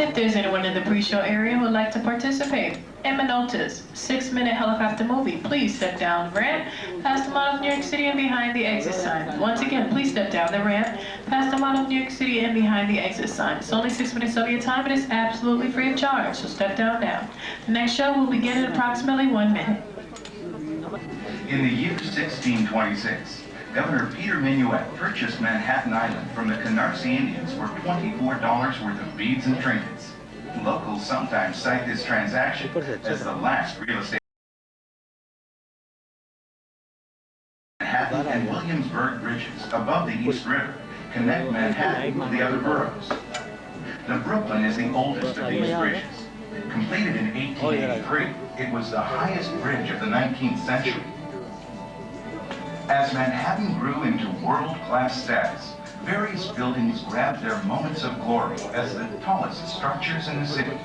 If there's anyone in the pre-show area who would like to participate in Minolta's 6-minute helicopter movie, please step down the ramp, past the Mall of New York City and behind the exit sign. Once again, please step down the ramp, past the Mall of New York City and behind the exit sign. It's only 6 minutes of your time and it's absolutely free of charge, so step down now. The next show will begin in approximately 1 minute. In the year 1626, Governor Peter Minuet purchased Manhattan Island from the Canarsie Indians for $24 worth of beads and trinkets. Locals sometimes cite this transaction as the last real estate. Manhattan and Williamsburg bridges above the East River connect Manhattan with the other boroughs. The Brooklyn is the oldest of these bridges. Completed in 1883, it was the highest bridge of the 19th century. As Manhattan grew into world-class status, various buildings grabbed their moments of glory as the tallest structures in the city.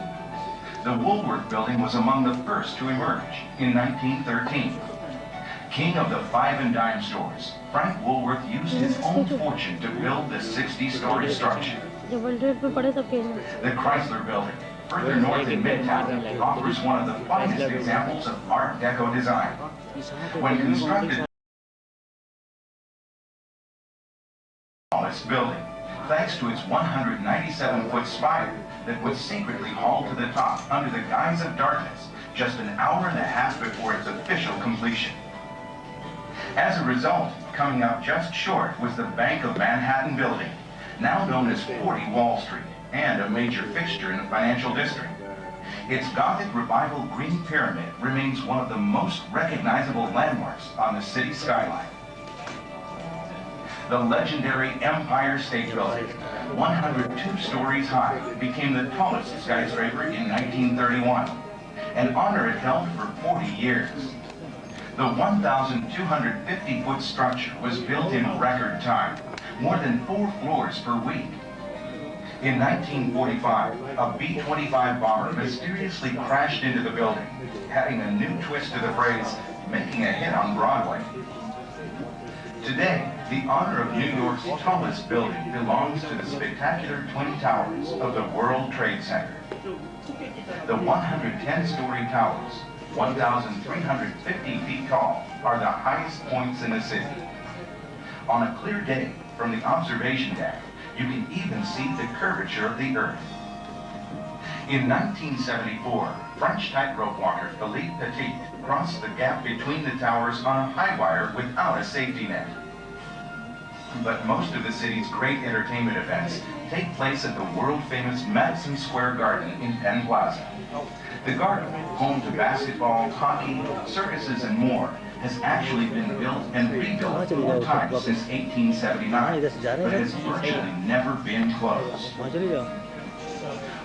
The Woolworth Building was among the first to emerge in 1913. King of the 5 and dime stores, Frank Woolworth used his own fortune to build the 60-story structure. The Chrysler Building, further north in Midtown, offers one of the finest examples of Art Deco design. When constructed, building, thanks to its 197-foot spire that was secretly hauled to the top under the guise of darkness just an hour and a half before its official completion. As a result, coming up just short was the Bank of Manhattan building, now known as 40 Wall Street, and a major fixture in the financial district. Its Gothic Revival green pyramid remains one of the most recognizable landmarks on the city skyline. The legendary Empire State Building, 102 stories high, became the tallest skyscraper in 1931, an honor it held for 40 years. The 1,250-foot structure was built in record time, more than 4 floors per week. In 1945, a B-25 bomber mysteriously crashed into the building, adding a new twist to the phrase, making a hit on Broadway. Today, the honor of New York's tallest building belongs to the spectacular Twin Towers of the World Trade Center. The 110-story towers, 1,350 feet tall, are the highest points in the city. On a clear day, from the observation deck, you can even see the curvature of the Earth. In 1974, French tightrope walker Philippe Petit crossed the gap between the towers on a high wire without a safety net. But most of the city's great entertainment events take place at the world-famous Madison Square Garden in Penn Plaza. The garden, home to basketball, hockey, circuses, and more, has actually been built and rebuilt 4 times since 1879, but has virtually never been closed.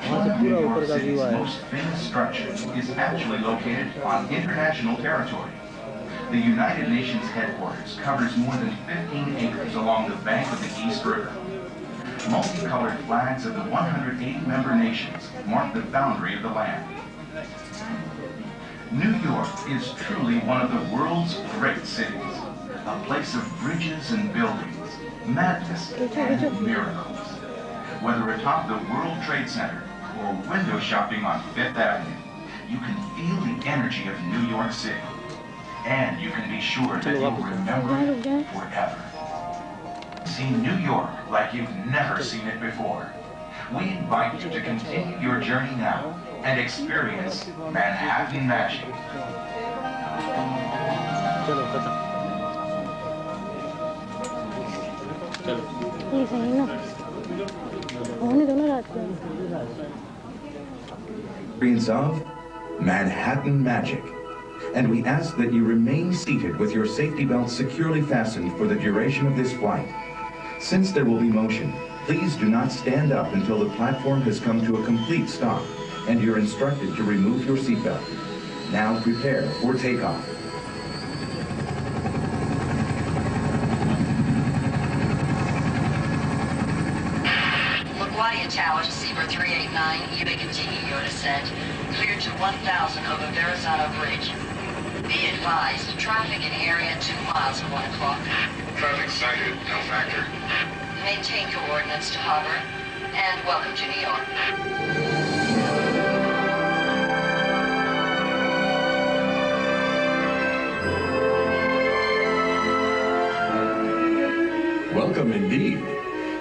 One of New York City's most famous structures is actually located on international territory. The United Nations headquarters covers more than 15 acres along the bank of the East River. Multicolored flags of the 180 member nations mark the boundary of the land. New York is truly one of the world's great cities, a place of bridges and buildings, madness and miracles. Whether atop the World Trade Center or window shopping on Fifth Avenue, you can feel the energy of New York City. And you can be sure that you'll remember it forever. See New York like you've never seen it before. We invite you to continue your journey now and experience Manhattan magic. Of Manhattan Magic. And we ask that you remain seated with your safety belts securely fastened for the duration of this flight. Since there will be motion, please do not stand up until the platform has come to a complete stop, and you're instructed to remove your seatbelt. Now prepare for takeoff. LaGuardia Tower to Seabird 389, you may continue your descent. Cleared to 1,000 over Verrazano Bridge. Be advised, traffic in area 2 miles at 1 o'clock. Traffic sighted, no factor. Maintain coordinates to harbor, and welcome to New York.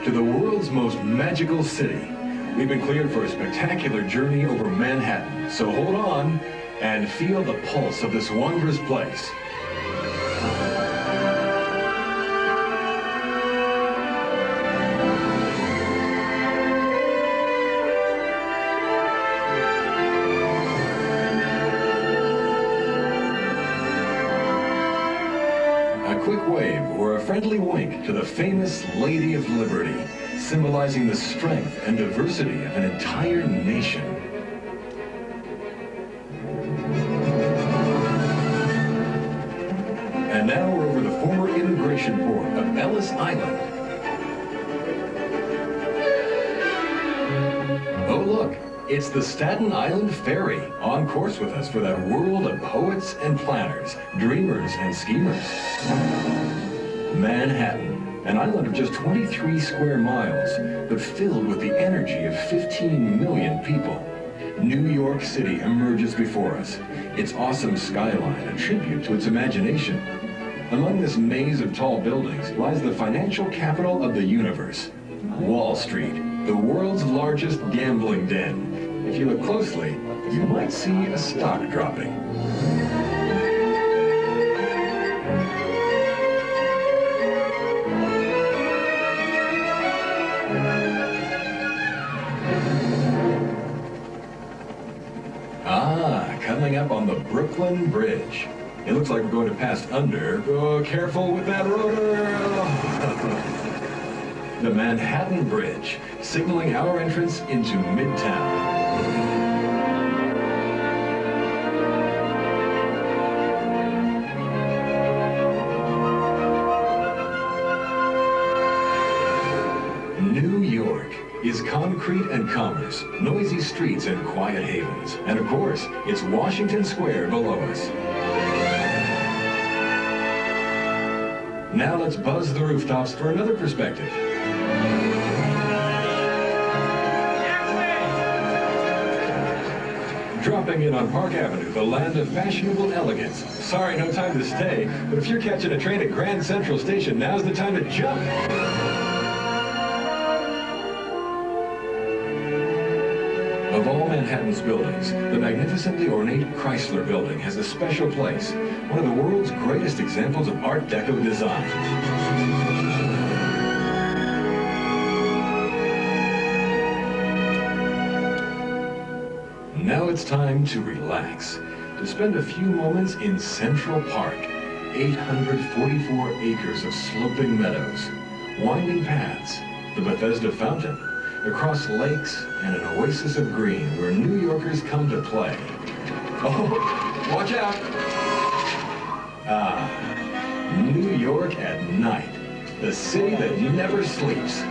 to the world's most magical city. We've been cleared for a spectacular journey over Manhattan, so hold on and feel the pulse of this wondrous place. A quick wave or a friendly wink to the famous Lady of Liberty, symbolizing the strength and diversity of an entire nation. And now we're over the former immigration port of Ellis Island. Oh look, it's the Staten Island Ferry, on course with us for that world of poets and planners, dreamers and schemers. Manhattan, an island of just 23 square miles, but filled with the energy of 15 million people. New York City emerges before us, its awesome skyline a tribute to its imagination. Among this maze of tall buildings lies the financial capital of the universe, Wall Street, the world's largest gambling den. If you look closely, you might see a stock dropping. Coming up on the Brooklyn Bridge. It looks like we're going to pass under. Oh, careful with that rotor! The Manhattan Bridge, signaling our entrance into Midtown. New York is concrete and commerce, noisy streets and quiet havens. And of course, it's Washington Square below us. Now let's buzz the rooftops for another perspective. Dropping in on Park Avenue, the land of fashionable elegance. Sorry, no time to stay, but if you're catching a train at Grand Central Station, now's the time to jump. Of all Manhattan's buildings, the magnificently ornate Chrysler Building has a special place, one of the world's greatest examples of Art Deco design. Now it's time to relax, to spend a few moments in Central Park, 844 acres of sloping meadows, winding paths, the Bethesda Fountain, across lakes and an oasis of green where New Yorkers come to play. Oh, watch out! Ah, New York at night, the city that never sleeps.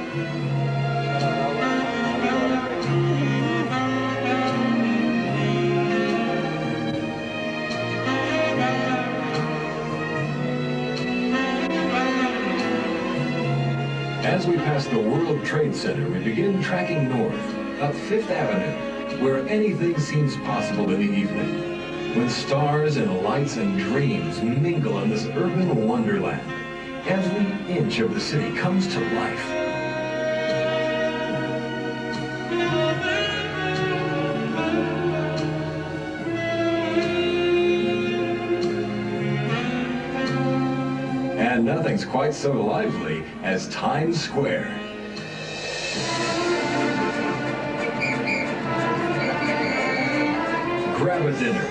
As we pass the World Trade Center, we begin tracking north, up Fifth Avenue, where anything seems possible in the evening, when stars and lights and dreams mingle in this urban wonderland. Every inch of the city comes to life. And nothing's quite so lively as Times Square. Grab a dinner,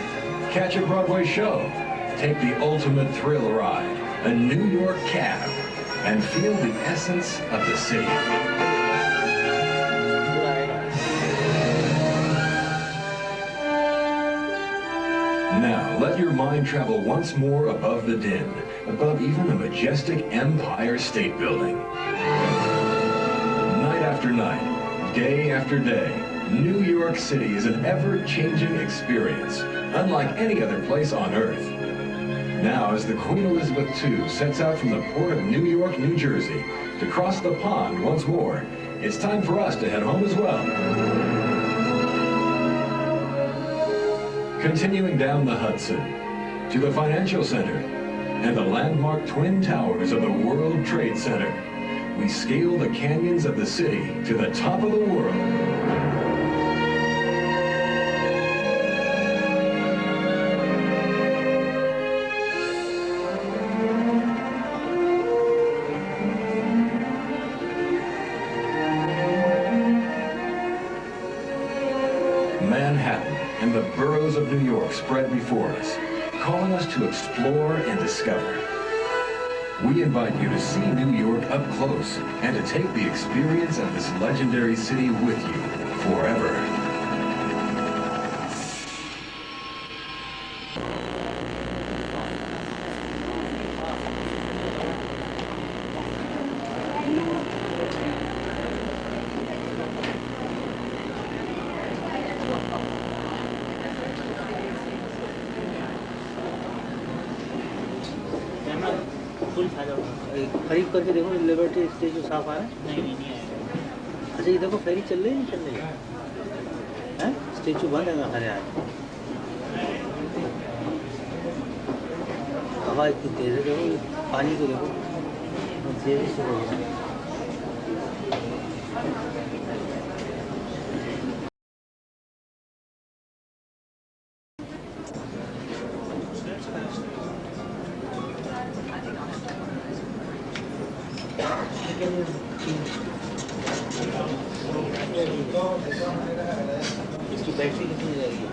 catch a Broadway show, take the ultimate thrill ride, a New York cab, and feel the essence of the city. Now, let your mind travel once more above the din, above even the majestic Empire State Building. Night after night, day after day, New York City is an ever-changing experience, unlike any other place on Earth. Now, as the Queen Elizabeth II sets out from the port of New York, New Jersey, to cross the pond once more, it's time for us to head home as well. Continuing down the Hudson, to the Financial Center, and the landmark Twin Towers of the World Trade Center. we scale the canyons of the city to the top of the world. Manhattan and the boroughs of New York spread before us, calling us to explore and discover. We invite you to see New York up close and to take the experience of this legendary city with you forever. Full फायदा होगा। करीब करके देखो liberty statue साफ आ रहा है? नहीं अच्छा ये देखो फेरी चल रही है नहीं चल रही है? स्टेचू बंद है हरे आज। हवा इतनी तेज है देखो, पानी को देखो तेजी से हो गया। इसकी बैटरी कितनी रहेगी?